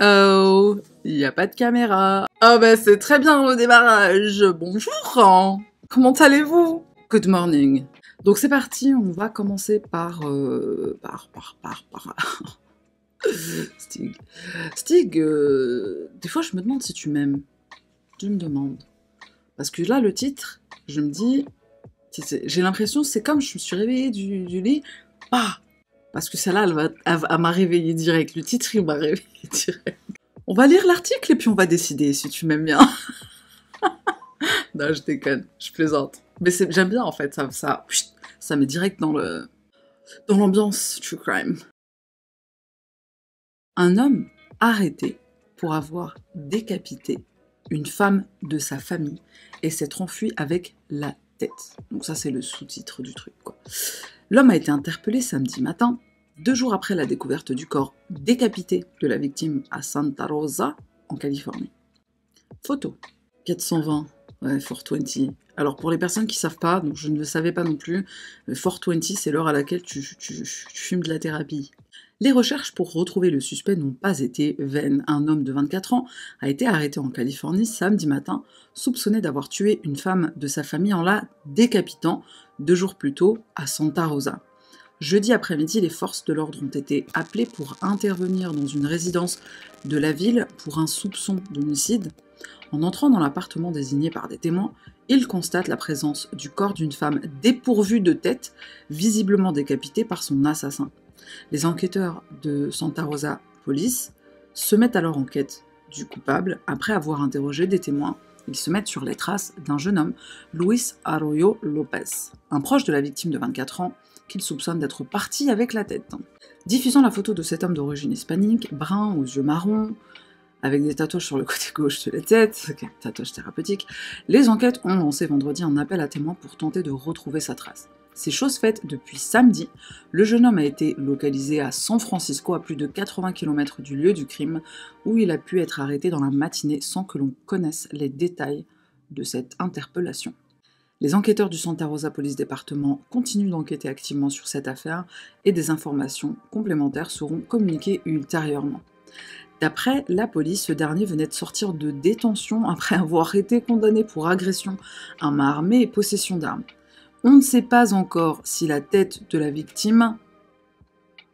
Oh, il n'y a pas de caméra. Oh bah c'est très bien au démarrage. Bonjour. Comment allez-vous? Good morning. Donc c'est parti, on va commencer par Stig. Stig, des fois je me demande si tu m'aimes. Je me demande. Parce que là, le titre, je me dis, j'ai l'impression, c'est comme je me suis réveillée du lit, parce que celle-là, elle m'a réveillée direct. Le titre, il m'a réveillée direct. On va lire l'article et puis on va décider si tu m'aimes bien. Non, je déconne, je plaisante. Mais j'aime bien en fait, ça met direct dans l'ambiance true crime. Un homme arrêté pour avoir décapité une femme de sa famille et s'être enfui avec la tête. Donc ça, c'est le sous-titre du truc, quoi. L'homme a été interpellé samedi matin, 2 jours après la découverte du corps décapité de la victime à Santa Rosa, en Californie. Photo. 420, ouais, 420. Alors pour les personnes qui ne savent pas, donc je ne le savais pas non plus, 420, c'est l'heure à laquelle tu fumes de la thérapie. Les recherches pour retrouver le suspect n'ont pas été vaines. Un homme de 24 ans a été arrêté en Californie samedi matin, soupçonné d'avoir tué une femme de sa famille en la décapitant 2 jours plus tôt à Santa Rosa. Jeudi après-midi, les forces de l'ordre ont été appelées pour intervenir dans une résidence de la ville pour un soupçon d'homicide. En entrant dans l'appartement désigné par des témoins, ils constatent la présence du corps d'une femme dépourvue de tête, visiblement décapitée par son assassin. Les enquêteurs de Santa Rosa Police se mettent alors en quête du coupable. Après avoir interrogé des témoins, ils se mettent sur les traces d'un jeune homme, Luis Arroyo Lopez, un proche de la victime de 24 ans, qu'ils soupçonnent d'être parti avec la tête. Diffusant la photo de cet homme d'origine hispanique, brun aux yeux marrons, avec des tatouages sur le côté gauche de la tête, tatouage thérapeutique, les enquêtes ont lancé vendredi un appel à témoins pour tenter de retrouver sa trace. C'est chose faite depuis samedi. Le jeune homme a été localisé à San Francisco, à plus de 80 km du lieu du crime, où il a pu être arrêté dans la matinée sans que l'on connaisse les détails de cette interpellation. Les enquêteurs du Santa Rosa Police Département continuent d'enquêter activement sur cette affaire et des informations complémentaires seront communiquées ultérieurement. D'après la police, ce dernier venait de sortir de détention après avoir été condamné pour agression à main armée et possession d'armes. On ne sait pas encore si la tête de la victime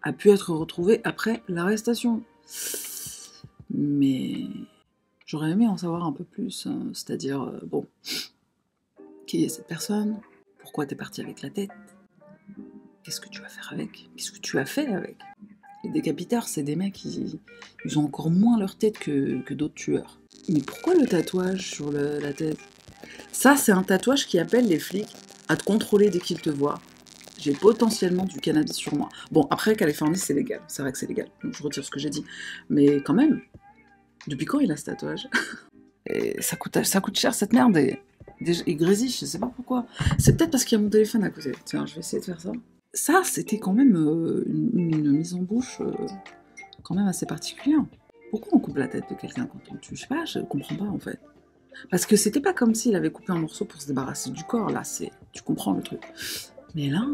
a pu être retrouvée après l'arrestation. Mais j'aurais aimé en savoir un peu plus, c'est-à-dire, qui est cette personne? Pourquoi t'es parti avec la tête? Qu'est-ce que tu vas faire avec? Qu'est-ce que tu as fait avec? Les décapiteurs, c'est des mecs, ils ont encore moins leur tête que d'autres tueurs. Mais pourquoi le tatouage sur la tête? Ça, c'est un tatouage qui appelle les flics à te contrôler dès qu'ils te voient. J'ai potentiellement du cannabis sur moi. Bon, après, Californie, c'est légal. C'est vrai que c'est légal. Donc, je retire ce que j'ai dit. Mais quand même, depuis quand il a ce tatouage? Et ça coûte cher, cette merde. Et il grésille, je sais pas pourquoi. C'est peut-être parce qu'il y a mon téléphone à côté. Tiens, je vais essayer de faire ça. Ça, c'était quand même une mise en bouche quand même assez particulière. Pourquoi on coupe la tête de quelqu'un quand on tue? Je sais pas, je comprends pas en fait. Parce que c'était pas comme s'il avait coupé un morceau pour se débarrasser du corps, là, tu comprends le truc. Mais là,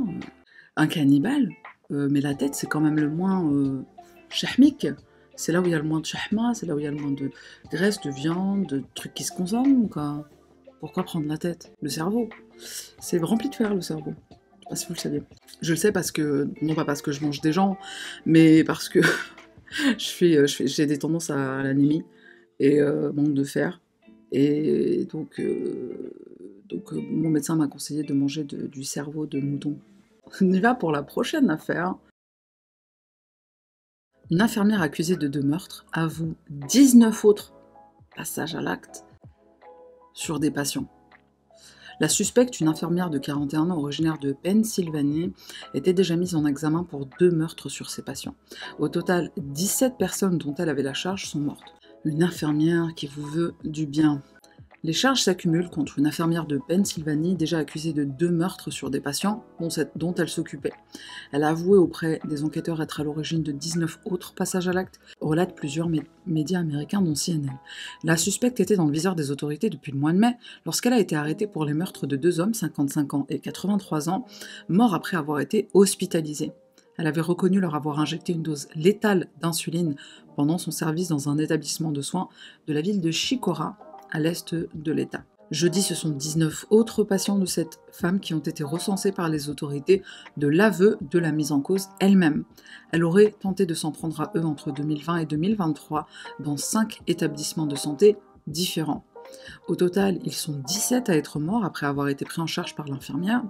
un cannibale, mais la tête, c'est quand même le moins chahmik. C'est là où il y a le moins de chahma, c'est là où il y a le moins de graisse, de viande, de trucs qui se consomment, quoi. Pourquoi prendre la tête? Le cerveau. C'est rempli de fer, le cerveau. Je sais pas si vous le saviez. Je le sais parce que, non pas parce que je mange des gens, mais parce que j'ai des tendances à l'anémie et manque de fer. Et donc mon médecin m'a conseillé de manger du cerveau de mouton. On y va pour la prochaine affaire. Une infirmière accusée de 2 meurtres avoue 19 autres passages à l'acte sur des patients. La suspecte, une infirmière de 41 ans originaire de Pennsylvanie, était déjà mise en examen pour 2 meurtres sur ses patients. Au total, 17 personnes dont elle avait la charge sont mortes. Une infirmière qui vous veut du bien. Les charges s'accumulent contre une infirmière de Pennsylvanie déjà accusée de 2 meurtres sur des patients dont elle s'occupait. Elle a avoué auprès des enquêteurs être à l'origine de 19 autres passages à l'acte, relatent plusieurs médias américains dont CNN. La suspecte était dans le viseur des autorités depuis le mois de mai lorsqu'elle a été arrêtée pour les meurtres de 2 hommes, 55 ans et 83 ans, morts après avoir été hospitalisés. Elle avait reconnu leur avoir injecté une dose létale d'insuline pendant son service dans un établissement de soins de la ville de Chicora, à l'est de l'État. Jeudi, ce sont 19 autres patients de cette femme qui ont été recensés par les autorités de l'aveu de la mise en cause elle-même. Elle aurait tenté de s'en prendre à eux entre 2020 et 2023 dans 5 établissements de santé différents. Au total, ils sont 17 à être morts après avoir été pris en charge par l'infirmière.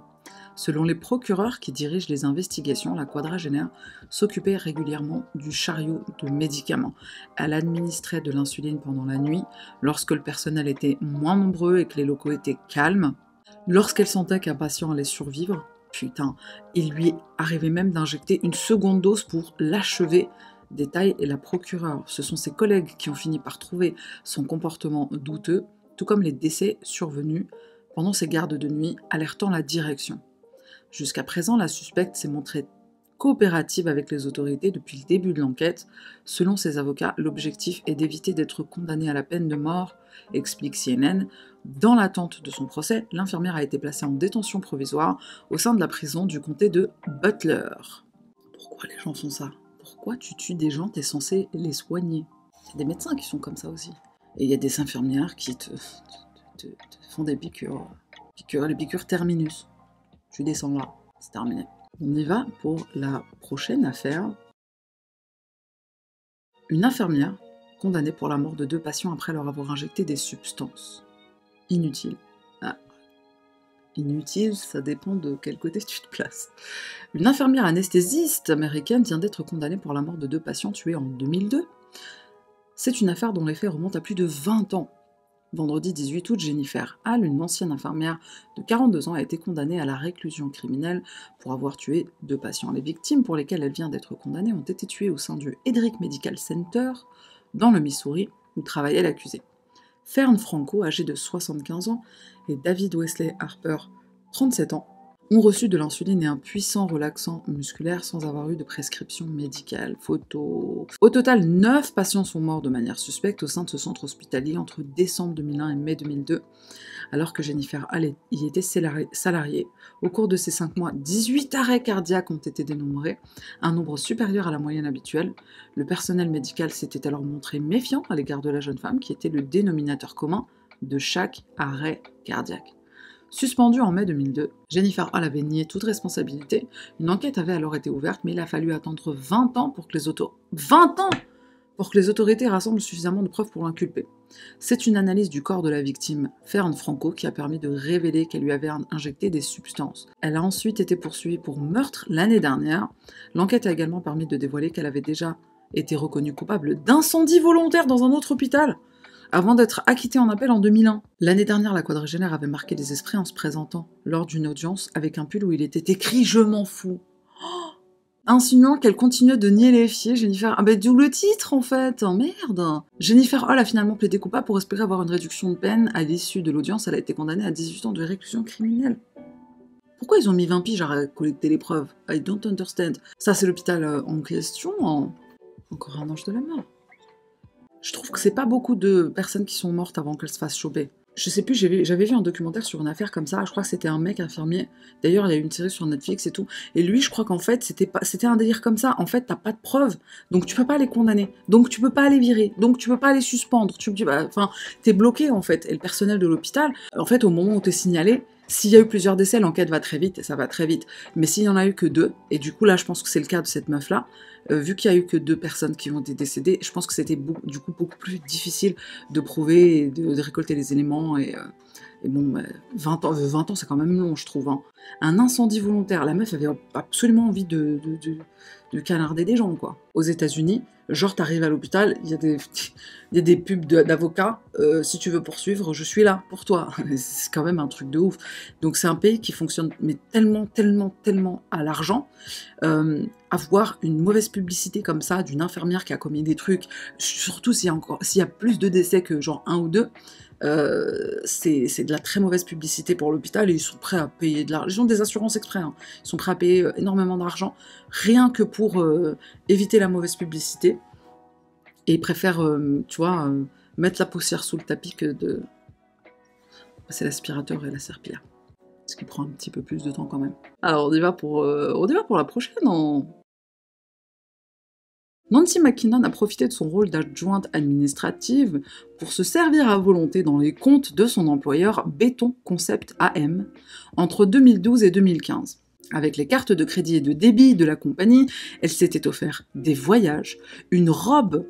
Selon les procureurs qui dirigent les investigations, la quadragénaire s'occupait régulièrement du chariot de médicaments. Elle administrait de l'insuline pendant la nuit, lorsque le personnel était moins nombreux et que les locaux étaient calmes. Lorsqu'elle sentait qu'un patient allait survivre, il lui arrivait même d'injecter une seconde dose pour l'achever, détaille la procureure. Ce sont ses collègues qui ont fini par trouver son comportement douteux, tout comme les décès survenus pendant ses gardes de nuit, alertant la direction. Jusqu'à présent, la suspecte s'est montrée coopérative avec les autorités depuis le début de l'enquête. Selon ses avocats, l'objectif est d'éviter d'être condamnée à la peine de mort, explique CNN. Dans l'attente de son procès, l'infirmière a été placée en détention provisoire au sein de la prison du comté de Butler. Pourquoi les gens font ça? Pourquoi tu tues des gens, t'es censé les soigner? Il y a des médecins qui sont comme ça aussi. Et il y a des infirmières qui te font des piqûres. Les piqûres terminus. Tu descends là, c'est terminé. On y va pour la prochaine affaire. Une infirmière condamnée pour la mort de 2 patients après leur avoir injecté des substances inutiles. Ah. Inutile, ça dépend de quel côté tu te places. Une infirmière anesthésiste américaine vient d'être condamnée pour la mort de 2 patients tués en 2002. C'est une affaire dont les faits remontent à plus de 20 ans. Vendredi 18 août, Jennifer Hall, une ancienne infirmière de 42 ans, a été condamnée à la réclusion criminelle pour avoir tué 2 patients. Les victimes pour lesquelles elle vient d'être condamnée ont été tuées au sein du Hedrick Medical Center, dans le Missouri, où travaillait l'accusé. Fern Franco, âgé de 75 ans, et David Wesley Harper, 37 ans, ont reçu de l'insuline et un puissant relaxant musculaire sans avoir eu de prescription médicale. Photo. Au total, 9 patients sont morts de manière suspecte au sein de ce centre hospitalier entre décembre 2001 et mai 2002, alors que Jennifer Hall y était salariée. Au cours de ces 5 mois, 18 arrêts cardiaques ont été dénombrés, un nombre supérieur à la moyenne habituelle. Le personnel médical s'était alors montré méfiant à l'égard de la jeune femme, qui était le dénominateur commun de chaque arrêt cardiaque. Suspendue en mai 2002, Jennifer Hall avait nié toute responsabilité. Une enquête avait alors été ouverte, mais il a fallu attendre 20 ans pour que les autorités rassemblent suffisamment de preuves pour l'inculper. C'est une analyse du corps de la victime, Fern Franco, qui a permis de révéler qu'elle lui avait injecté des substances. Elle a ensuite été poursuivie pour meurtre l'année dernière. L'enquête a également permis de dévoiler qu'elle avait déjà été reconnue coupable d'incendie volontaire dans un autre hôpital, avant d'être acquittée en appel en 2001. L'année dernière, la quadragénaire avait marqué les esprits en se présentant lors d'une audience avec un pull où il était écrit « Je m'en fous ». Insinuant qu'elle continuait de nier les faits, Jennifer... Ah bah d'où le titre en fait, oh, merde. Jennifer Hall a finalement plaidé coupable pour espérer avoir une réduction de peine. À l'issue de l'audience, elle a été condamnée à 18 ans de réclusion criminelle. Pourquoi ils ont mis 20 piges à collecter les preuves? I don't understand. Ça c'est l'hôpital en question, encore un ange de la mort. Je trouve que c'est pas beaucoup de personnes qui sont mortes avant qu'elles se fassent choper. Je sais plus, j'avais vu un documentaire sur une affaire comme ça, je crois que c'était un mec infirmier. D'ailleurs, il y a eu une série sur Netflix et tout. Et lui, je crois qu'en fait, c'était un délire comme ça. En fait, t'as pas de preuves, donc tu peux pas les condamner. Donc tu peux pas les virer. Donc tu peux pas les suspendre. Enfin, t'es bloqué en fait. Et le personnel de l'hôpital, en fait, au moment où t'es signalé, s'il y a eu plusieurs décès, l'enquête va très vite et ça va très vite. Mais s'il y en a eu que 2, et du coup là, je pense que c'est le cas de cette meuf-là, vu qu'il y a eu que 2 personnes qui ont été décédées, je pense que c'était du coup beaucoup plus difficile de prouver et de récolter les éléments. Et bon, 20 ans, c'est quand même long, je trouve. Hein. Un incendie volontaire, la meuf avait absolument envie de canarder des gens, quoi. Aux États-Unis, genre t'arrives à l'hôpital, il y a des pubs d'avocats, si tu veux poursuivre, je suis là pour toi. C'est quand même un truc de ouf. Donc c'est un pays qui fonctionne mais tellement à l'argent. Avoir une mauvaise publicité comme ça d'une infirmière qui a commis des trucs, surtout s'il y a plus de décès que genre 1 ou 2, c'est de la très mauvaise publicité pour l'hôpital et ils sont prêts à payer de l'argent. Ils ont des assurances exprès, hein. Ils sont prêts à payer énormément d'argent rien que pour éviter la mauvaise publicité. Et ils préfèrent, tu vois, mettre la poussière sous le tapis que de passer l'aspirateur et la serpillière. Ce qui prend un petit peu plus de temps quand même. Alors on y va pour la prochaine. Nancy McKinnon a profité de son rôle d'adjointe administrative pour se servir à volonté dans les comptes de son employeur Béton Concept AM entre 2012 et 2015. Avec les cartes de crédit et de débit de la compagnie, elle s'était offert des voyages, une robe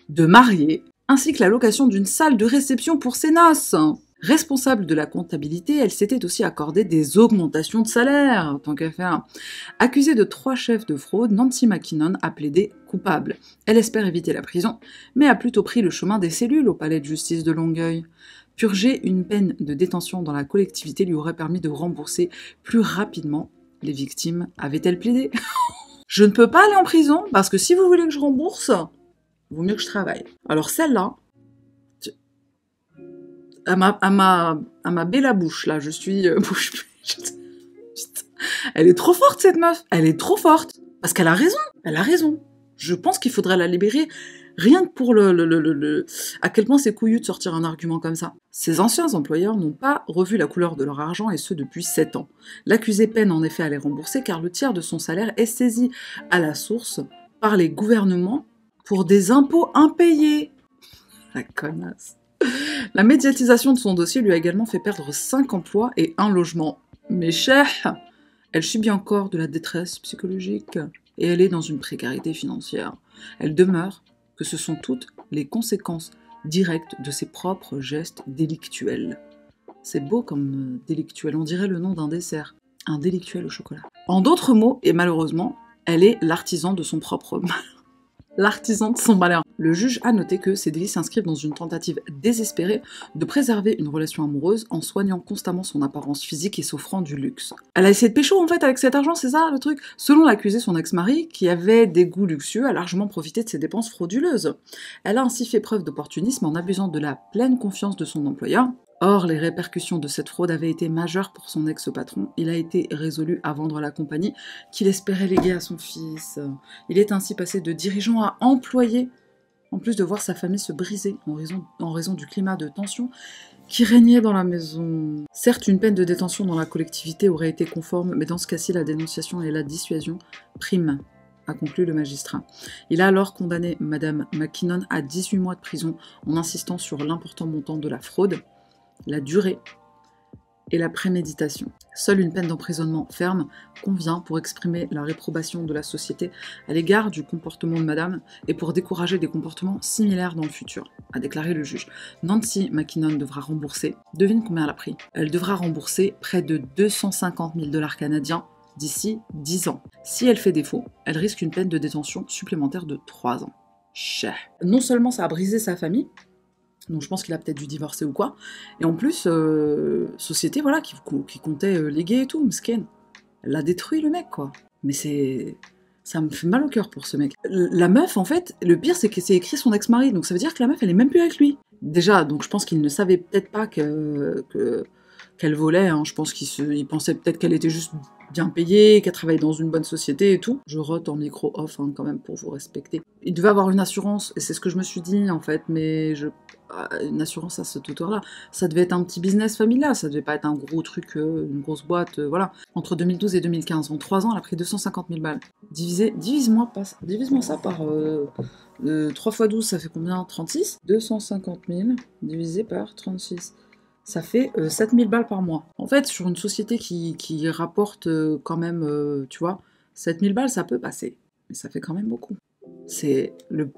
de mariée, ainsi que la location d'une salle de réception pour ses noces. Responsable de la comptabilité, elle s'était aussi accordé des augmentations de salaire, tant qu'à faire. Accusée de 3 chefs de fraude, Nancy McKinnon a plaidé coupable. Elle espère éviter la prison, mais a plutôt pris le chemin des cellules au palais de justice de Longueuil. Purger une peine de détention dans la collectivité lui aurait permis de rembourser plus rapidement les victimes. Avaient-elles plaidé? Je ne peux pas aller en prison, parce que si vous voulez que je rembourse, vaut mieux que je travaille. Alors celle-là, à ma belle bouche, là, je suis bouche bée. Elle est trop forte, cette meuf. Elle est trop forte. Parce qu'elle a raison. Elle a raison. Je pense qu'il faudrait la libérer rien que pour à quel point c'est couillu de sortir un argument comme ça. Ses anciens employeurs n'ont pas revu la couleur de leur argent, et ce depuis 7 ans. L'accusé peine en effet à les rembourser car le tiers de son salaire est saisi à la source par les gouvernements pour des impôts impayés. La connasse. La médiatisation de son dossier lui a également fait perdre 5 emplois et 1 logement. Mais chère, elle subit encore de la détresse psychologique et elle est dans une précarité financière. Elle demeure que ce sont toutes les conséquences directes de ses propres gestes délictuels. C'est beau comme délictuel, on dirait le nom d'un dessert. Un délictuel au chocolat. En d'autres mots, et malheureusement, elle est l'artisan de son propre mal. L'artisan de son malheur. Le juge a noté que ces délits s'inscrivent dans une tentative désespérée de préserver une relation amoureuse en soignant constamment son apparence physique et s'offrant du luxe. Elle a essayé de pécho en fait avec cet argent, c'est ça le truc? Selon l'accusé, son ex-mari, qui avait des goûts luxueux, a largement profité de ses dépenses frauduleuses. Elle a ainsi fait preuve d'opportunisme en abusant de la pleine confiance de son employeur. Or, les répercussions de cette fraude avaient été majeures pour son ex-patron. Il a été résolu à vendre la compagnie qu'il espérait léguer à son fils. Il est ainsi passé de dirigeant à employé, en plus de voir sa famille se briser en raison du climat de tension qui régnait dans la maison. Certes, une peine de détention dans la collectivité aurait été conforme, mais dans ce cas-ci, la dénonciation et la dissuasion priment, a conclu le magistrat. Il a alors condamné Madame McKinnon à 18 mois de prison en insistant sur l'important montant de la fraude, la durée et la préméditation. Seule une peine d'emprisonnement ferme convient pour exprimer la réprobation de la société à l'égard du comportement de madame et pour décourager des comportements similaires dans le futur, a déclaré le juge. Nancy McKinnon devra rembourser, devine combien elle a pris? Elle devra rembourser près de 250 000 $ canadiens d'ici 10 ans. Si elle fait défaut, elle risque une peine de détention supplémentaire de 3 ans. Cher. Non seulement ça a brisé sa famille, donc je pense qu'il a peut-être dû divorcer ou quoi. Et en plus, société, voilà, qui comptait léguer et tout, Msken. Elle l'a détruit, le mec, quoi. Mais ça me fait mal au cœur pour ce mec. La meuf, en fait, le pire, c'est que c'est écrit son ex-mari, donc ça veut dire que la meuf, elle est même plus avec lui. Déjà, donc je pense qu'il ne savait peut-être pas qu'elle volait, hein. Je pense qu'il pensait peut-être qu'elle était juste bien payée, qu'elle travaillait dans une bonne société et tout. Je rote en micro off, hein, quand même, pour vous respecter. Il devait avoir une assurance, et c'est ce que je me suis dit, en fait, mais une assurance à cette hauteur-là, ça devait être un petit business familial, ça devait pas être un gros truc, une grosse boîte, voilà. Entre 2012 et 2015, en 3 ans, elle a pris 250 000 balles. Divise-moi ça par 3 x 12, ça fait combien? 36? 250 000 divisé par 36. Ça fait 7 000 balles par mois. En fait, sur une société qui rapporte quand même, tu vois, 7 000 balles, ça peut passer. Mais ça fait quand même beaucoup. C'est le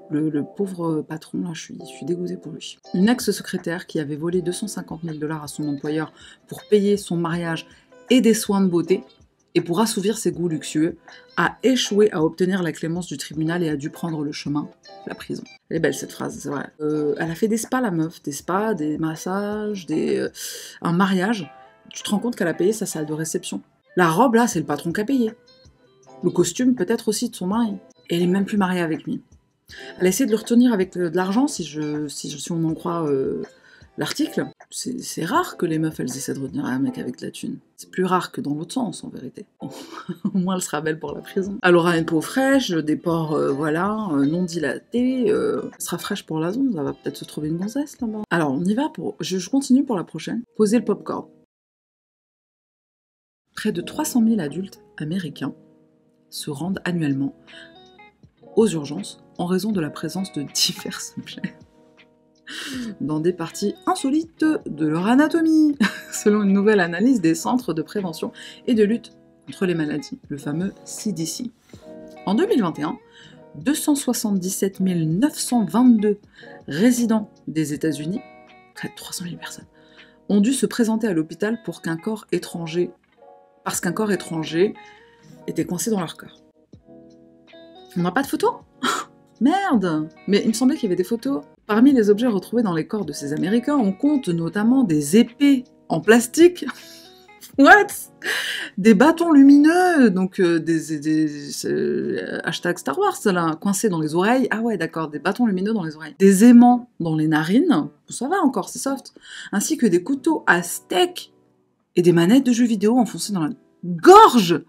pauvre patron, là, je suis dégoûtée pour lui. Une ex-secrétaire qui avait volé 250 000 $ à son employeur pour payer son mariage et des soins de beauté, et pour assouvir ses goûts luxueux, a échoué à obtenir la clémence du tribunal et a dû prendre le chemin de la prison. Elle est belle cette phrase, c'est vrai. Elle a fait des spas, la meuf, des spas, des massages, un mariage. Tu te rends compte qu'elle a payé sa salle de réception. La robe, là, c'est le patron qui a payé. Le costume, peut-être aussi de son mari. Et elle est même plus mariée avec lui. Elle a essayé de le retenir avec de l'argent, si on en croit l'article. C'est rare que les meufs, elles essaient de retenir un mec avec de la thune. C'est plus rare que dans l'autre sens, en vérité. Au moins, elle sera belle pour la prison. Elle aura une peau fraîche, des pores, non dilatés. Elle sera fraîche pour la zone, ça va peut-être se trouver une gonzesse, là-bas. Alors, on y va pour... Je continue pour la prochaine. Posez le popcorn. Près de 300 000 adultes américains se rendent annuellement aux urgences en raison de la présence de divers objets dans des parties insolites de leur anatomie, selon une nouvelle analyse des centres de prévention et de lutte contre les maladies, le fameux CDC. En 2021, 277 922 résidents des États-Unis, près de 300 000 personnes, ont dû se présenter à l'hôpital parce qu'un corps étranger était coincé dans leur cœur. On n'a pas de photos ? Merde! Mais il me semblait qu'il y avait des photos. Parmi les objets retrouvés dans les corps de ces Américains, on compte notamment des épées en plastique. What? Des bâtons lumineux, donc hashtag Star Wars, là, coincés dans les oreilles. Ah ouais, d'accord, des bâtons lumineux dans les oreilles. Des aimants dans les narines, ça va encore, c'est soft. Ainsi que des couteaux à steak et des manettes de jeux vidéo enfoncées dans la gorge.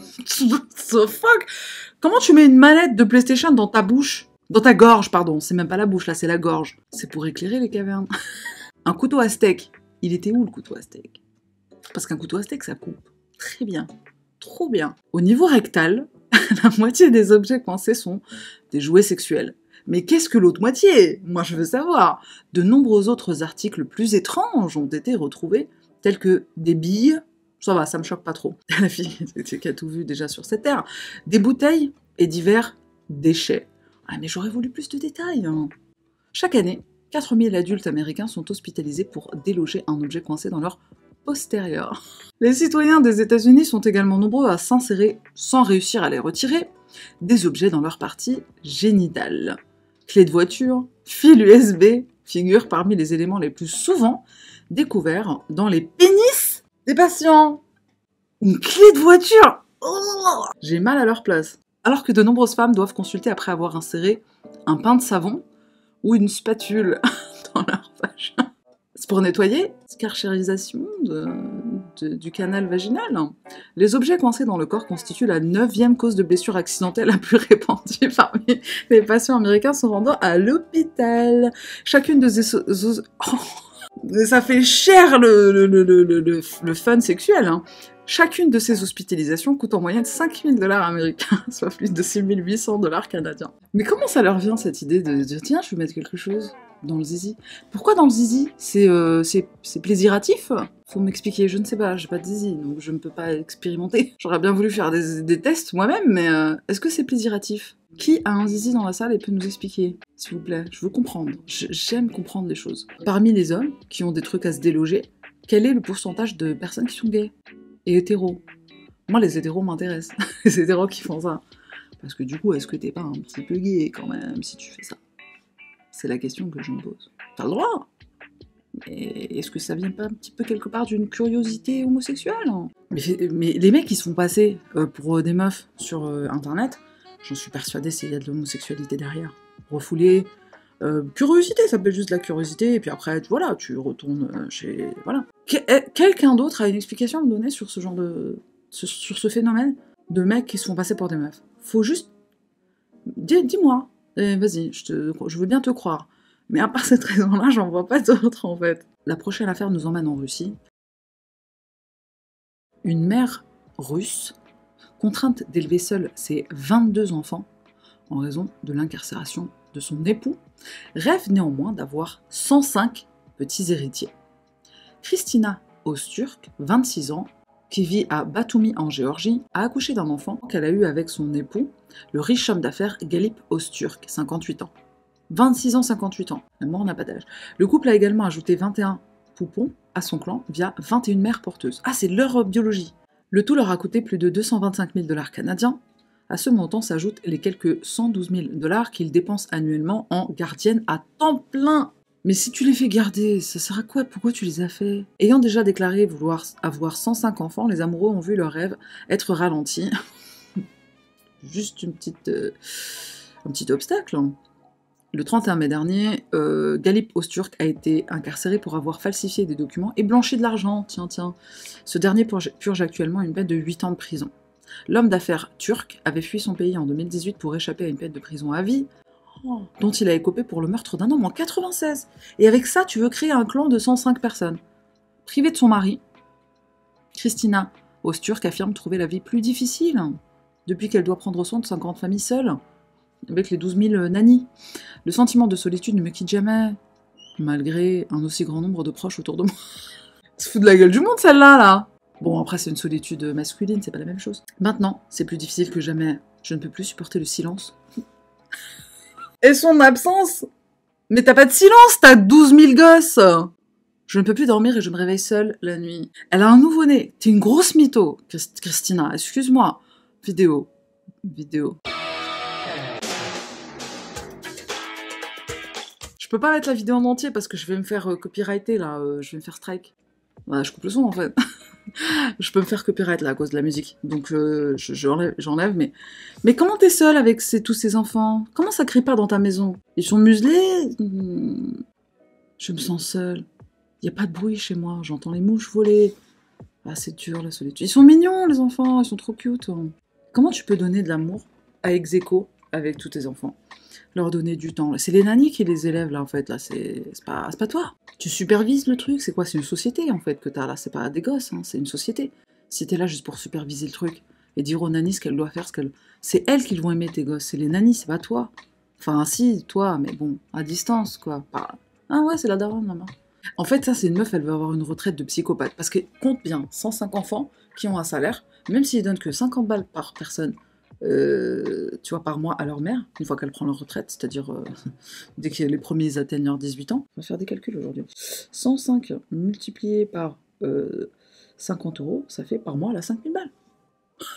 So fuck. Comment tu mets une manette de PlayStation dans ta bouche? Dans ta gorge, pardon. C'est même pas la bouche, là, c'est la gorge. C'est pour éclairer les cavernes. Un couteau à steak. Il était où, le couteau à steak? Parce qu'un couteau à steak, ça coupe. Très bien. Trop bien. Au niveau rectal, la moitié des objets coincés sont des jouets sexuels. Mais qu'est-ce que l'autre moitié? Moi, je veux savoir. De nombreux autres articles plus étranges ont été retrouvés, tels que des billes. Ça va, ça me choque pas trop. La fille qui a tout vu déjà sur cette terre. Des bouteilles et divers déchets. Ah, mais j'aurais voulu plus de détails. Hein. Chaque année, 4000 adultes américains sont hospitalisés pour déloger un objet coincé dans leur postérieur. Les citoyens des États-Unis sont également nombreux à s'insérer, sans réussir à les retirer, des objets dans leur partie génitale. Clés de voiture, fil USB figurent parmi les éléments les plus souvent découverts dans les pénis des patients. Une clé de voiture, oh, j'ai mal à leur place. Alors que de nombreuses femmes doivent consulter après avoir inséré un pain de savon ou une spatule dans leur vagin. C'est pour nettoyer, scarchérisation du canal vaginal. Les objets coincés dans le corps constituent la 9e cause de blessure accidentelle la plus répandue parmi les patients américains se rendant à l'hôpital. Chacune de ces... ça fait cher le fun sexuel, hein. Chacune de ces hospitalisations coûte en moyenne 5 000 $ américains, soit plus de 6 800 $ canadiens. Mais comment ça leur vient cette idée de dire tiens, je vais mettre quelque chose dans le zizi? Pourquoi dans le zizi? C'est plaisiratif? Faut m'expliquer, je ne sais pas, j'ai pas de zizi, donc je ne peux pas expérimenter. J'aurais bien voulu faire des tests moi-même, mais est-ce que c'est plaisiratif? Qui a un zizi dans la salle et peut nous expliquer? S'il vous plaît, je veux comprendre. J'aime comprendre les choses. Parmi les hommes qui ont des trucs à se déloger, quel est le pourcentage de personnes qui sont gays et hétéros? Moi, les hétéros m'intéressent. Les hétéros qui font ça. Parce que du coup, est-ce que t'es pas un petit peu gay quand même si tu fais ça? C'est la question que je me pose. T'as le droit. Mais est-ce que ça vient pas un petit peu quelque part d'une curiosité homosexuelle? Mais les mecs qui se font passer pour des meufs sur Internet, j'en suis persuadée qu'il y a de l'homosexualité derrière. Refoulé. Curiosité, ça s'appelle juste la curiosité, et puis après, voilà, tu retournes chez... Voilà. Quelqu'un d'autre a une explication à me donner sur ce genre de... sur ce phénomène de mecs qui se font passer pour des meufs? Faut juste... Dis-moi. Vas-y, je veux bien te croire. Mais à part cette raison-là, j'en vois pas d'autres, en fait. La prochaine affaire nous emmène en Russie. Une mère russe, contrainte d'élever seule ses 22 enfants, en raison de l'incarcération de son époux, rêve néanmoins d'avoir 105 petits héritiers. Kristina Ozturk, 26 ans, qui vit à Batumi en Géorgie, a accouché d'un enfant qu'elle a eu avec son époux, le riche homme d'affaires Galip Ozturk, 58 ans. 26 ans, 58 ans. La mort n'a pas d'âge. Le couple a également ajouté 21 poupons à son clan via 21 mères porteuses. Ah, c'est leur biologie. Le tout leur a coûté plus de 225 000 $ canadiens. À ce montant s'ajoutent les quelques 112 000 $ qu'ils dépensent annuellement en gardienne à temps plein. Mais si tu les fais garder, ça sert à quoi? Pourquoi tu les as fait? Ayant déjà déclaré vouloir avoir 105 enfants, les amoureux ont vu leur rêve être ralenti. Juste un petit obstacle. Le 31 mai dernier, Galip Ozturk a été incarcéré pour avoir falsifié des documents et blanchi de l'argent. Tiens. Ce dernier purge actuellement une peine de 8 ans de prison. L'homme d'affaires turc avait fui son pays en 2018 pour échapper à une peine de prison à vie, dont il a écopé pour le meurtre d'un homme en 96. Et avec ça, tu veux créer un clan de 105 personnes. Privée de son mari, Kristina Ozturk affirme trouver la vie plus difficile depuis qu'elle doit prendre soin de sa grande famille seule. avec les 12 000 nannies. Le sentiment de solitude ne me quitte jamais, malgré un aussi grand nombre de proches autour de moi. Se fout de la gueule du monde, celle-là, là. Bon, après, c'est une solitude masculine, c'est pas la même chose. Maintenant, c'est plus difficile que jamais. Je ne peux plus supporter le silence. Et son absence. Mais t'as pas de silence, t'as 12 000 gosses. Je ne peux plus dormir et je me réveille seule la nuit. Elle a un nouveau-né. T'es une grosse mytho, Christina. Excuse-moi. Vidéo. Je peux pas mettre la vidéo en entier parce que je vais me faire copyrighter, là. Je vais me faire strike. Bah, je coupe le son, en fait. Je peux me faire copyright, là, à cause de la musique. Donc, j'enlève, mais comment t'es seule avec tous ces enfants? Comment ça crie pas dans ta maison? Ils sont muselés? Je me sens seule. Y a pas de bruit chez moi, j'entends les mouches voler. Ah, c'est dur, la solitude. Ils sont mignons, les enfants, ils sont trop cute. Comment tu peux donner de l'amour à ex-aequo avec tous tes enfants? Leur donner du temps. C'est les nannies qui les élèvent, là, en fait. Là, c'est pas toi. Tu supervises le truc. C'est quoi? C'est une société, en fait, que t'as là. C'est pas des gosses, hein, c'est une société. Si t'es là juste pour superviser le truc et dire aux nannies ce qu'elles doivent faire, c'est elles qui vont aimer tes gosses. C'est les nannies, c'est pas toi. Enfin, si, toi, mais bon, à distance, quoi. Ah ouais, c'est la daronne, maman. En fait, ça, c'est une meuf, elle veut avoir une retraite de psychopathe. Parce que compte bien, 105 enfants qui ont un salaire, même s'ils donnent que 50 balles par personne, tu vois, par mois à leur mère, une fois qu'elle prend leur retraite, c'est-à-dire dès que les premiers atteignent leurs 18 ans. On va faire des calculs aujourd'hui. 105 multiplié par 50 €, ça fait par mois, là, 5000 balles.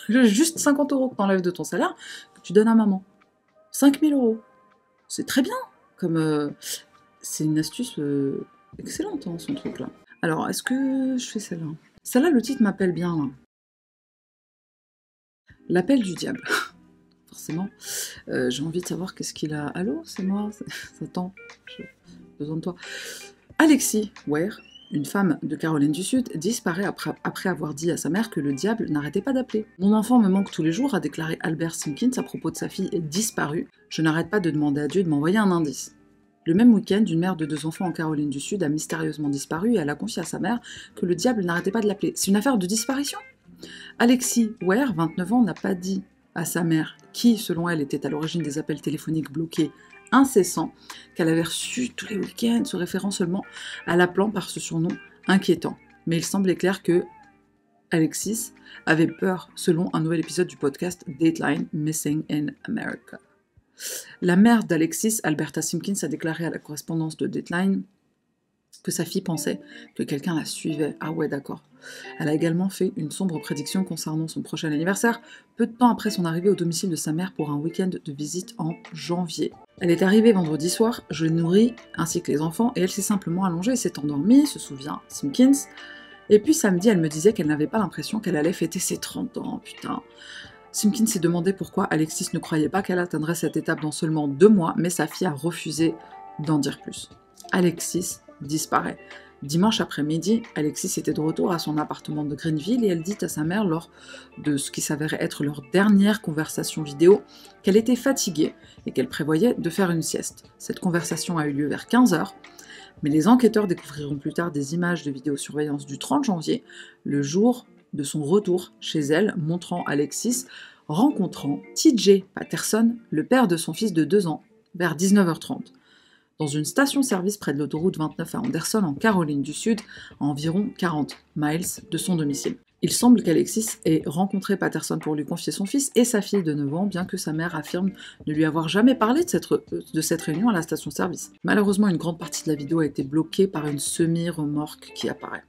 Juste 50 € que t'enlèves de ton salaire, que tu donnes à maman. 5000 €. C'est très bien. C'est une astuce excellente, hein, son truc-là. Alors, est-ce que je fais celle-là? Celle-là, le titre m'appelle bien, là. L'appel du diable. Forcément. J'ai envie de savoir qu'est-ce qu'il a. Allô, c'est moi? Attends, j'ai besoin de toi. Alexis Ware, une femme de Caroline du Sud, disparaît après avoir dit à sa mère que le diable n'arrêtait pas d'appeler. Mon enfant me manque tous les jours, a déclaré Albert Simpkins à propos de sa fille disparue. Je n'arrête pas de demander à Dieu de m'envoyer un indice. Le même week-end, une mère de 2 enfants en Caroline du Sud a mystérieusement disparu et elle a confié à sa mère que le diable n'arrêtait pas de l'appeler. C'est une affaire de disparition? Alexis Ware, 29 ans, n'a pas dit à sa mère, qui, selon elle, était à l'origine des appels téléphoniques bloqués incessants, qu'elle avait reçu tous les week-ends, se référant seulement à l'appelant par ce surnom inquiétant. Mais il semblait clair que Alexis avait peur, selon un nouvel épisode du podcast Dateline Missing in America. La mère d'Alexis, Alberta Simpkins, a déclaré à la correspondance de Dateline que sa fille pensait que quelqu'un la suivait. Ah ouais, d'accord. Elle a également fait une sombre prédiction concernant son prochain anniversaire, peu de temps après son arrivée au domicile de sa mère pour un week-end de visite en janvier. Elle est arrivée vendredi soir, je nourris ainsi que les enfants, et elle s'est simplement allongée et s'est endormie, se souvient Simpkins. Et puis samedi, elle me disait qu'elle n'avait pas l'impression qu'elle allait fêter ses 30 ans, putain. Simpkins s'est demandé pourquoi Alexis ne croyait pas qu'elle atteindrait cette étape dans seulement 2 mois, mais sa fille a refusé d'en dire plus. Alexis disparaît. Dimanche après-midi, Alexis était de retour à son appartement de Greenville et elle dit à sa mère lors de ce qui s'avérait être leur dernière conversation vidéo qu'elle était fatiguée et qu'elle prévoyait de faire une sieste. Cette conversation a eu lieu vers 15h, mais les enquêteurs découvriront plus tard des images de vidéosurveillance du 30 janvier, le jour de son retour chez elle, montrant Alexis rencontrant TJ Patterson, le père de son fils de 2 ans, vers 19h30. Dans une station-service près de l'autoroute 29 à Anderson, en Caroline du Sud, à environ 40 miles de son domicile. Il semble qu'Alexis ait rencontré Patterson pour lui confier son fils et sa fille de 9 ans, bien que sa mère affirme ne lui avoir jamais parlé de cette réunion à la station-service. Malheureusement, une grande partie de la vidéo a été bloquée par une semi-remorque qui apparaît.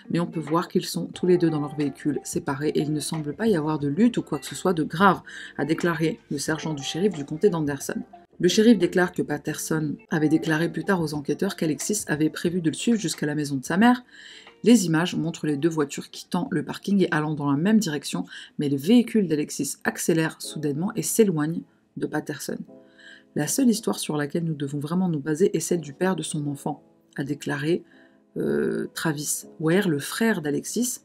Mais on peut voir qu'ils sont tous les deux dans leur véhicule séparés et il ne semble pas y avoir de lutte ou quoi que ce soit de grave, a déclaré le sergent du shérif du comté d'Anderson. Le shérif déclare que Patterson avait déclaré plus tard aux enquêteurs qu'Alexis avait prévu de le suivre jusqu'à la maison de sa mère. Les images montrent les 2 voitures quittant le parking et allant dans la même direction, mais le véhicule d'Alexis accélère soudainement et s'éloigne de Patterson. La seule histoire sur laquelle nous devons vraiment nous baser est celle du père de son enfant, a déclaré Travis Ware, le frère d'Alexis,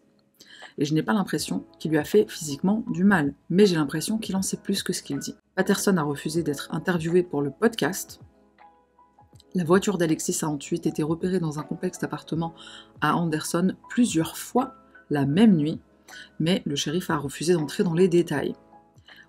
et je n'ai pas l'impression qu'il lui a fait physiquement du mal, mais j'ai l'impression qu'il en sait plus que ce qu'il dit. Patterson a refusé d'être interviewé pour le podcast. La voiture d'Alexis a ensuite été repérée dans un complexe d'appartements à Anderson plusieurs fois la même nuit, mais le shérif a refusé d'entrer dans les détails.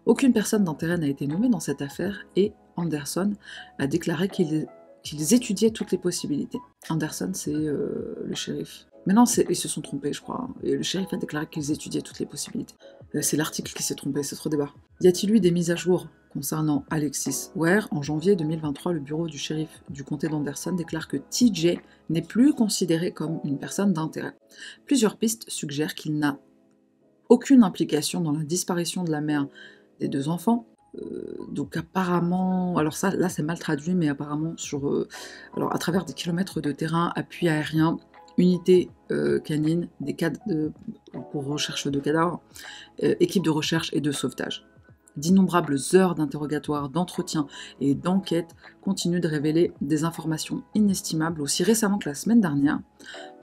Aucune personne d'intérêt n'a été nommée dans cette affaire et Anderson a déclaré qu'ils étudiaient toutes les possibilités. Anderson, c'est le shérif. Mais non, ils se sont trompés, je crois. Et le shérif a déclaré qu'ils étudiaient toutes les possibilités. C'est l'article qui s'est trompé, c'est trop débat. Y a-t-il eu des mises à jour concernant Alexis Ware? En janvier 2023, le bureau du shérif du comté d'Anderson déclare que TJ n'est plus considéré comme une personne d'intérêt. Plusieurs pistes suggèrent qu'il n'a aucune implication dans la disparition de la mère des 2 enfants. Donc apparemment, alors ça, là c'est mal traduit, mais apparemment alors à travers des kilomètres de terrain, appui aérien, unités canines, pour recherche de cadavres, équipe de recherche et de sauvetage. D'innombrables heures d'interrogatoire, d'entretien et d'enquête continuent de révéler des informations inestimables. Aussi récemment que la semaine dernière,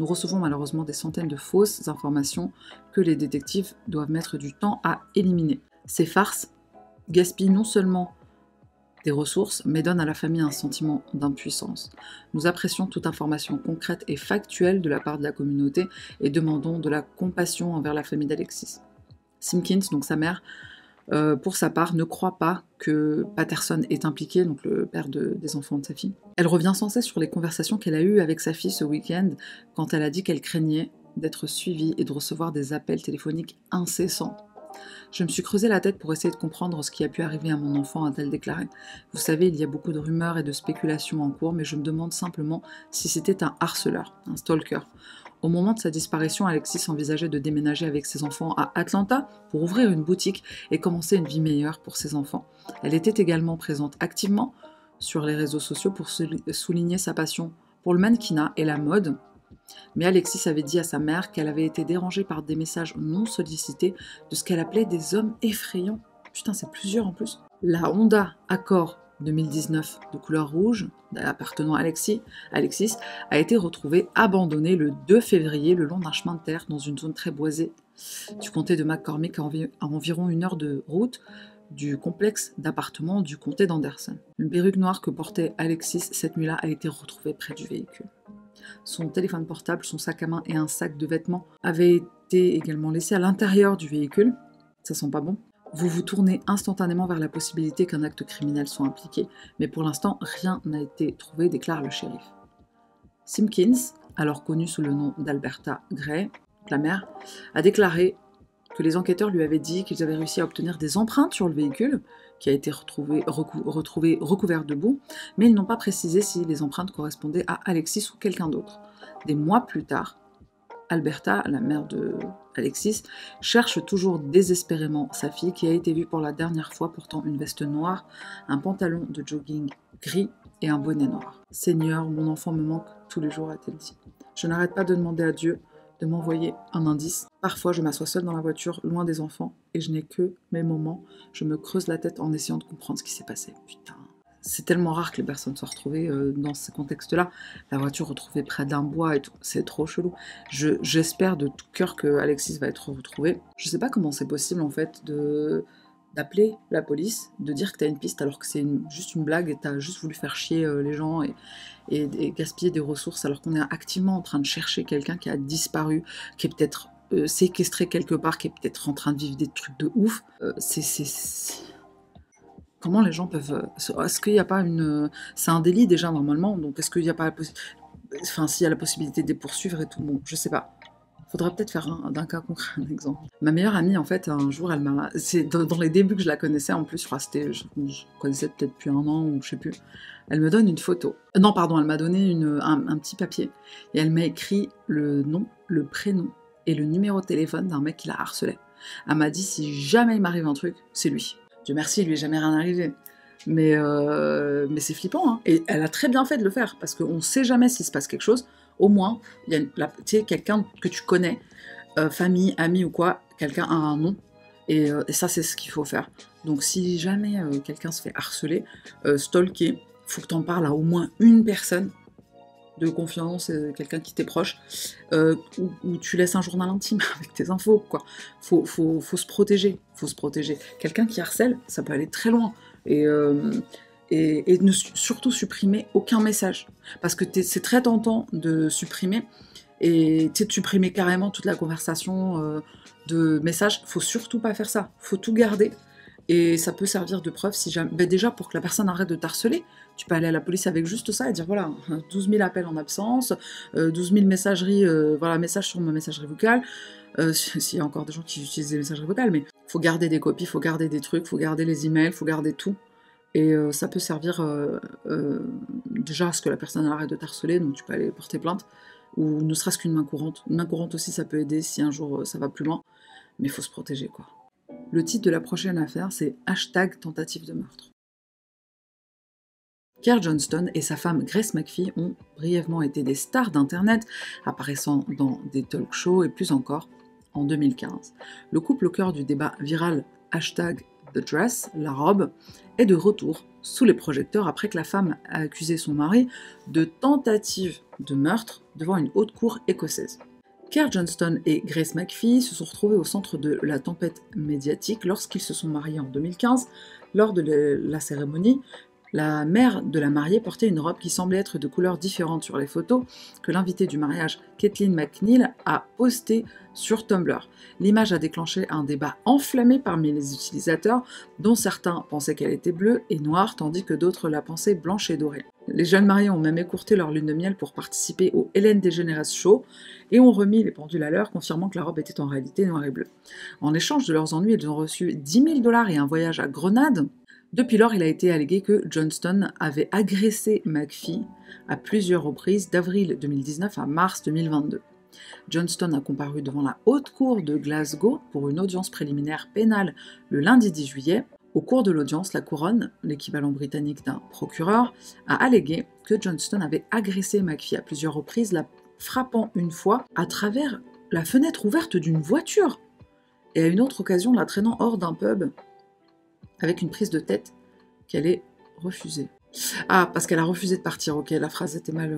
nous recevons malheureusement des centaines de fausses informations que les détectives doivent mettre du temps à éliminer. Ces farces gaspillent non seulement des ressources, mais donnent à la famille un sentiment d'impuissance. Nous apprécions toute information concrète et factuelle de la part de la communauté et demandons de la compassion envers la famille d'Alexis. Simpkins, donc sa mère, pour sa part, ne croit pas que Patterson est impliqué, donc le père des enfants de sa fille. Elle revient sans cesse sur les conversations qu'elle a eues avec sa fille ce week-end, quand elle a dit qu'elle craignait d'être suivie et de recevoir des appels téléphoniques incessants. Je me suis creusé la tête pour essayer de comprendre ce qui a pu arriver à mon enfant, a-t-elle déclaré. Vous savez, il y a beaucoup de rumeurs et de spéculations en cours, mais je me demande simplement si c'était un harceleur, un stalker. Au moment de sa disparition, Alexis envisageait de déménager avec ses enfants à Atlanta pour ouvrir une boutique et commencer une vie meilleure pour ses enfants. Elle était également présente activement sur les réseaux sociaux pour souligner sa passion pour le mannequinat et la mode. Mais Alexis avait dit à sa mère qu'elle avait été dérangée par des messages non sollicités de ce qu'elle appelait des hommes effrayants. Putain, c'est plusieurs en plus. La Honda Accord 2019 de couleur rouge, appartenant à Alexis, a été retrouvée abandonnée le 2 février le long d'un chemin de terre dans une zone très boisée du comté de McCormick à environ 1 heure de route du complexe d'appartements du comté d'Anderson. Une perruque noire que portait Alexis cette nuit-là a été retrouvée près du véhicule. Son téléphone portable, son sac à main et un sac de vêtements avaient été également laissés à l'intérieur du véhicule. Ça sent pas bon. Vous vous tournez instantanément vers la possibilité qu'un acte criminel soit impliqué, mais pour l'instant, rien n'a été trouvé, déclare le shérif. Simpkins, alors connue sous le nom d'Alberta Gray, la mère, a déclaré que les enquêteurs lui avaient dit qu'ils avaient réussi à obtenir des empreintes sur le véhicule, qui a été retrouvé recouvert de boue, mais ils n'ont pas précisé si les empreintes correspondaient à Alexis ou quelqu'un d'autre. Des mois plus tard, Alberta, la mère de Alexis, cherche toujours désespérément sa fille qui a été vue pour la dernière fois portant une veste noire, un pantalon de jogging gris et un bonnet noir. « Seigneur, mon enfant me manque tous les jours », a-t-elle dit. « Je n'arrête pas de demander à Dieu de m'envoyer un indice. Parfois, je m'assois seule dans la voiture, loin des enfants, et je n'ai que mes moments. Je me creuse la tête en essayant de comprendre ce qui s'est passé. » Putain. C'est tellement rare que les personnes soient retrouvées dans ces contextes-là. La voiture retrouvée près d'un bois et tout, c'est trop chelou. J'espère de tout cœur que Alexis va être retrouvé. Je sais pas comment c'est possible en fait d'appeler la police, de dire que t'as une piste alors que c'est juste une blague et t'as juste voulu faire chier les gens et gaspiller des ressources alors qu'on est activement en train de chercher quelqu'un qui a disparu, qui est peut-être séquestré quelque part, qui est peut-être en train de vivre des trucs de ouf. Comment les gens peuvent... Est-ce qu'il n'y a pas une... C'est un délit déjà normalement, donc est-ce qu'il n'y a pas la possibilité... Enfin, s'il y a la possibilité de les poursuivre et tout, bon, je sais pas. Faudrait peut-être faire d'un cas concret un exemple. Ma meilleure amie, en fait, un jour, elle m'a... C'est dans les débuts que je la connaissais, en plus, je crois que c'était... Je connaissais peut-être depuis 1 an, ou je sais plus. Elle me donne une photo. Non, pardon, elle m'a donné un petit papier. Et elle m'a écrit le nom, le prénom et le numéro de téléphone d'un mec qui la harcelait. Elle m'a dit, si jamais il m'arrive un truc, c'est lui. Dieu merci, il lui est jamais rien arrivé. Mais c'est flippant, hein. Et elle a très bien fait de le faire, parce qu'on ne sait jamais s'il se passe quelque chose. Au moins, il y a quelqu'un que tu connais, famille, ami ou quoi, quelqu'un a un nom, et ça, c'est ce qu'il faut faire. Donc, si jamais quelqu'un se fait harceler, stalker, faut que tu en parles à au moins une personne de confiance, quelqu'un qui t'est proche, où tu laisses un journal intime avec tes infos, quoi. Faut se protéger, Quelqu'un qui harcèle, ça peut aller très loin, et ne surtout supprimer aucun message, parce que c'est très tentant de supprimer, et de supprimer carrément toute la conversation de messages. Faut surtout pas faire ça, faut tout garder, Et ça peut servir de preuve si jamais... Ben déjà, pour que la personne arrête de t'harceler, tu peux aller à la police avec juste ça et dire, voilà, 12 000 appels en absence, 12 000 messageries, voilà, messages sur ma messagerie vocale, s'il y a encore des gens qui utilisent des messageries vocales, mais il faut garder des copies, il faut garder des trucs, il faut garder les emails, il faut garder tout. Et ça peut servir déjà à ce que la personne arrête de t'harceler, donc tu peux aller porter plainte, ou ne serait-ce qu'une main courante. Une main courante aussi, ça peut aider si un jour ça va plus loin, mais il faut se protéger, quoi. Le titre de la prochaine affaire, c'est « tentative de meurtre ». Kerr Johnston et sa femme Grace McPhee ont brièvement été des stars d'Internet, apparaissant dans des talk shows et plus encore en 2015. Le couple au cœur du débat viral #The Dress, la robe, est de retour sous les projecteurs après que la femme a accusé son mari de tentative de meurtre devant une haute cour écossaise. Kerr Johnston et Grace McPhee se sont retrouvés au centre de la tempête médiatique lorsqu'ils se sont mariés en 2015. Lors de la cérémonie, la mère de la mariée portait une robe qui semblait être de couleurs différentes sur les photos que l'invitée du mariage, Caitlin McNeil, a postées sur Tumblr. L'image a déclenché un débat enflammé parmi les utilisateurs, dont certains pensaient qu'elle était bleue et noire, tandis que d'autres la pensaient blanche et dorée. Les jeunes mariés ont même écourté leur lune de miel pour participer au Ellen DeGeneres Show et ont remis les pendules à l'heure, confirmant que la robe était en réalité noire et bleue. En échange de leurs ennuis, ils ont reçu 10 000 $ et un voyage à Grenade. Depuis lors, il a été allégué que Johnston avait agressé McPhee à plusieurs reprises d'avril 2019 à mars 2022. Johnston a comparu devant la haute cour de Glasgow pour une audience préliminaire pénale le lundi 10 juillet. Au cours de l'audience, la couronne, l'équivalent britannique d'un procureur, a allégué que Johnston avait agressé McPhee à plusieurs reprises, la frappant une fois à travers la fenêtre ouverte d'une voiture et à une autre occasion la traînant hors d'un pub avec une prise de tête qu'elle ait refusée. Ah, parce qu'elle a refusé de partir, ok, la phrase était mal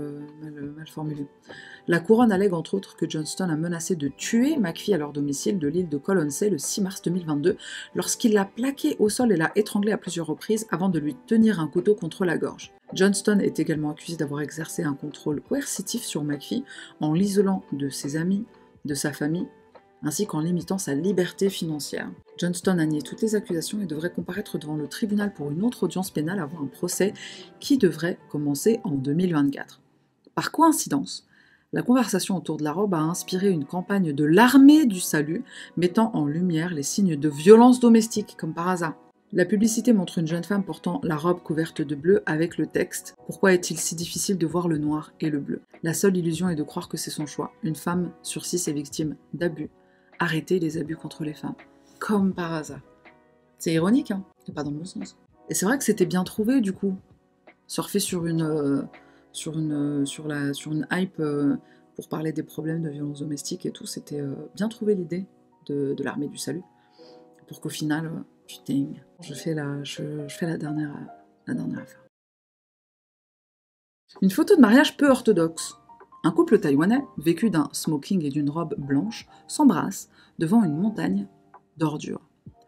formulée. La couronne allègue entre autres que Johnston a menacé de tuer McPhee à leur domicile de l'île de Colonsay le 6 mars 2022 lorsqu'il l'a plaquée au sol et l'a étranglée à plusieurs reprises avant de lui tenir un couteau contre la gorge. Johnston est également accusé d'avoir exercé un contrôle coercitif sur McPhee en l'isolant de ses amis, de sa famille, ainsi qu'en limitant sa liberté financière. Johnston a nié toutes les accusations et devrait comparaître devant le tribunal pour une autre audience pénale avant un procès qui devrait commencer en 2024. Par coïncidence, la conversation autour de la robe a inspiré une campagne de l'armée du salut mettant en lumière les signes de violence domestique, comme par hasard. La publicité montre une jeune femme portant la robe couverte de bleu avec le texte « Pourquoi est-il si difficile de voir le noir et le bleu ?» La seule illusion est de croire que c'est son choix. Une femme sur 6 est victime d'abus. Arrêtez les abus contre les femmes. Comme par hasard. C'est ironique, hein, et pas dans le bon sens. Et c'est vrai que c'était bien trouvé, du coup. Surfer sur une hype pour parler des problèmes de violence domestique et tout, c'était bien trouvé l'idée de l'armée du salut. Pour qu'au final, putain, je fais la dernière affaire. Une photo de mariage peu orthodoxe. Un couple taïwanais, vêtu d'un smoking et d'une robe blanche, s'embrasse devant une montagne d'ordures.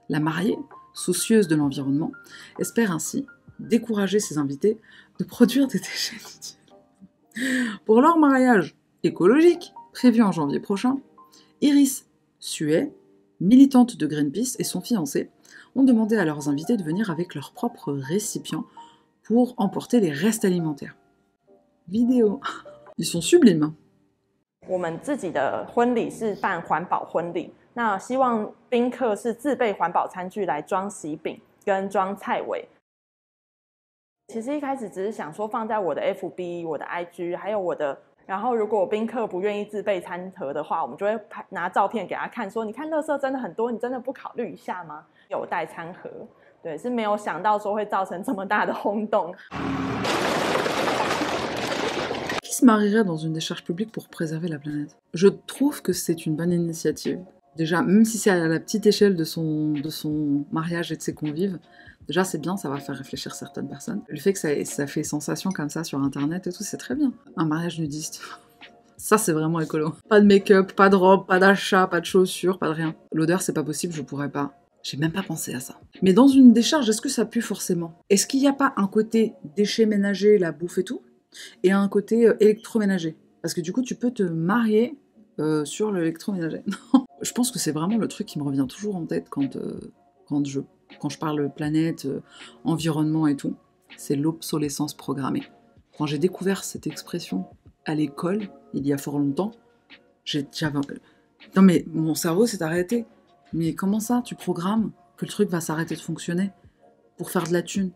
La mariée, soucieuse de l'environnement, espère ainsi décourager ses invités de produire des déchets inutiles. Pour leur mariage écologique, prévu en janvier prochain, Iris Suet, militante de Greenpeace, et son fiancé ont demandé à leurs invités de venir avec leurs propres récipients pour emporter les restes alimentaires. Vidéo. Ils sont sublimes. 我们自己的婚礼是办环保婚礼，那希望宾客是自备环保餐具来装喜饼跟装菜尾。其实一开始只是想说放在我的 FB、我的 IG， 还有我的。然后如果宾客不愿意自备餐盒的话，我们就会拿照片给他看，说你看垃圾真的很多，你真的不考虑一下吗？有带餐盒，对，是没有想到说会造成这么大的轰动。Qui se marierait dans une décharge publique pour préserver la planète? Je trouve que c'est une bonne initiative. Déjà, même si c'est à la petite échelle de son mariage et de ses convives, déjà c'est bien, ça va faire réfléchir certaines personnes. Le fait que ça fait sensation comme ça sur internet et tout, c'est très bien. Un mariage nudiste, ça c'est vraiment écolo. Pas de make-up, pas de robe, pas d'achat, pas de chaussures, pas de rien. L'odeur c'est pas possible, je pourrais pas. J'ai même pas pensé à ça. Mais dans une décharge, est-ce que ça pue forcément? Est-ce qu'il n'y a pas un côté déchets ménagers, la bouffe et tout, et un côté électroménager? Parce que du coup, tu peux te marier sur l'électroménager. Je pense que c'est vraiment le truc qui me revient toujours en tête quand je quand je parle planète, environnement et tout, c'est l'obsolescence programmée. Quand j'ai découvert cette expression à l'école, il y a fort longtemps, j'avais... Non mais mon cerveau s'est arrêté. Mais comment ça, tu programmes que le truc va s'arrêter de fonctionner pour faire de la thune?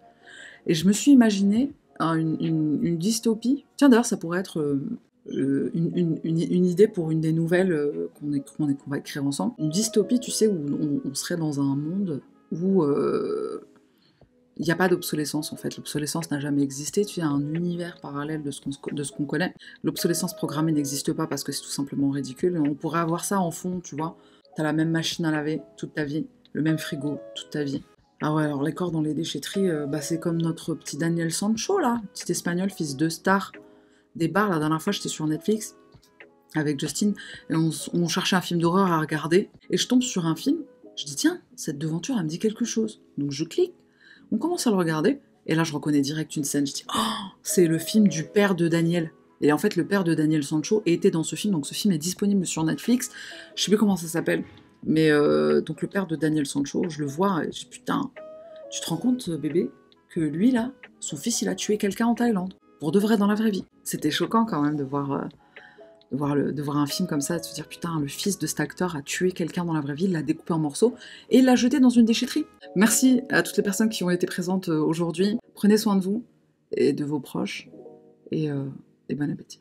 Et je me suis imaginé une dystopie. Tiens, d'ailleurs, ça pourrait être une idée pour une des nouvelles qu'on va écrire ensemble. Une dystopie, tu sais, où on serait dans un monde où il n'y a pas d'obsolescence, en fait. L'obsolescence n'a jamais existé. Tu sais, un univers parallèle de ce qu'on connaît. L'obsolescence programmée n'existe pas parce que c'est tout simplement ridicule. On pourrait avoir ça en fond, tu vois. T'as la même machine à laver toute ta vie, le même frigo toute ta vie. Ah ouais, alors les corps dans les déchetteries, c'est comme notre petit Daniel Sancho, là, petit espagnol, fils de star des bars. La dernière fois, j'étais sur Netflix avec Justin, et on cherchait un film d'horreur à regarder, et je tombe sur un film, je dis tiens, cette devanture, elle me dit quelque chose. Donc je clique, on commence à le regarder, et là je reconnais direct une scène, je dis oh, c'est le film du père de Daniel. Et en fait, le père de Daniel Sancho était dans ce film, donc ce film est disponible sur Netflix, je sais plus comment ça s'appelle, mais donc le père de Daniel Sancho, je le vois, et je dis putain, tu te rends compte, bébé, que lui là, son fils il a tué quelqu'un en Thaïlande, pour de vrai dans la vraie vie. C'était choquant quand même de voir un film comme ça, de se dire putain, le fils de cet acteur a tué quelqu'un dans la vraie vie, il l'a découpé en morceaux et il l'a jeté dans une déchetterie. Merci à toutes les personnes qui ont été présentes aujourd'hui. Prenez soin de vous et de vos proches et bon appétit.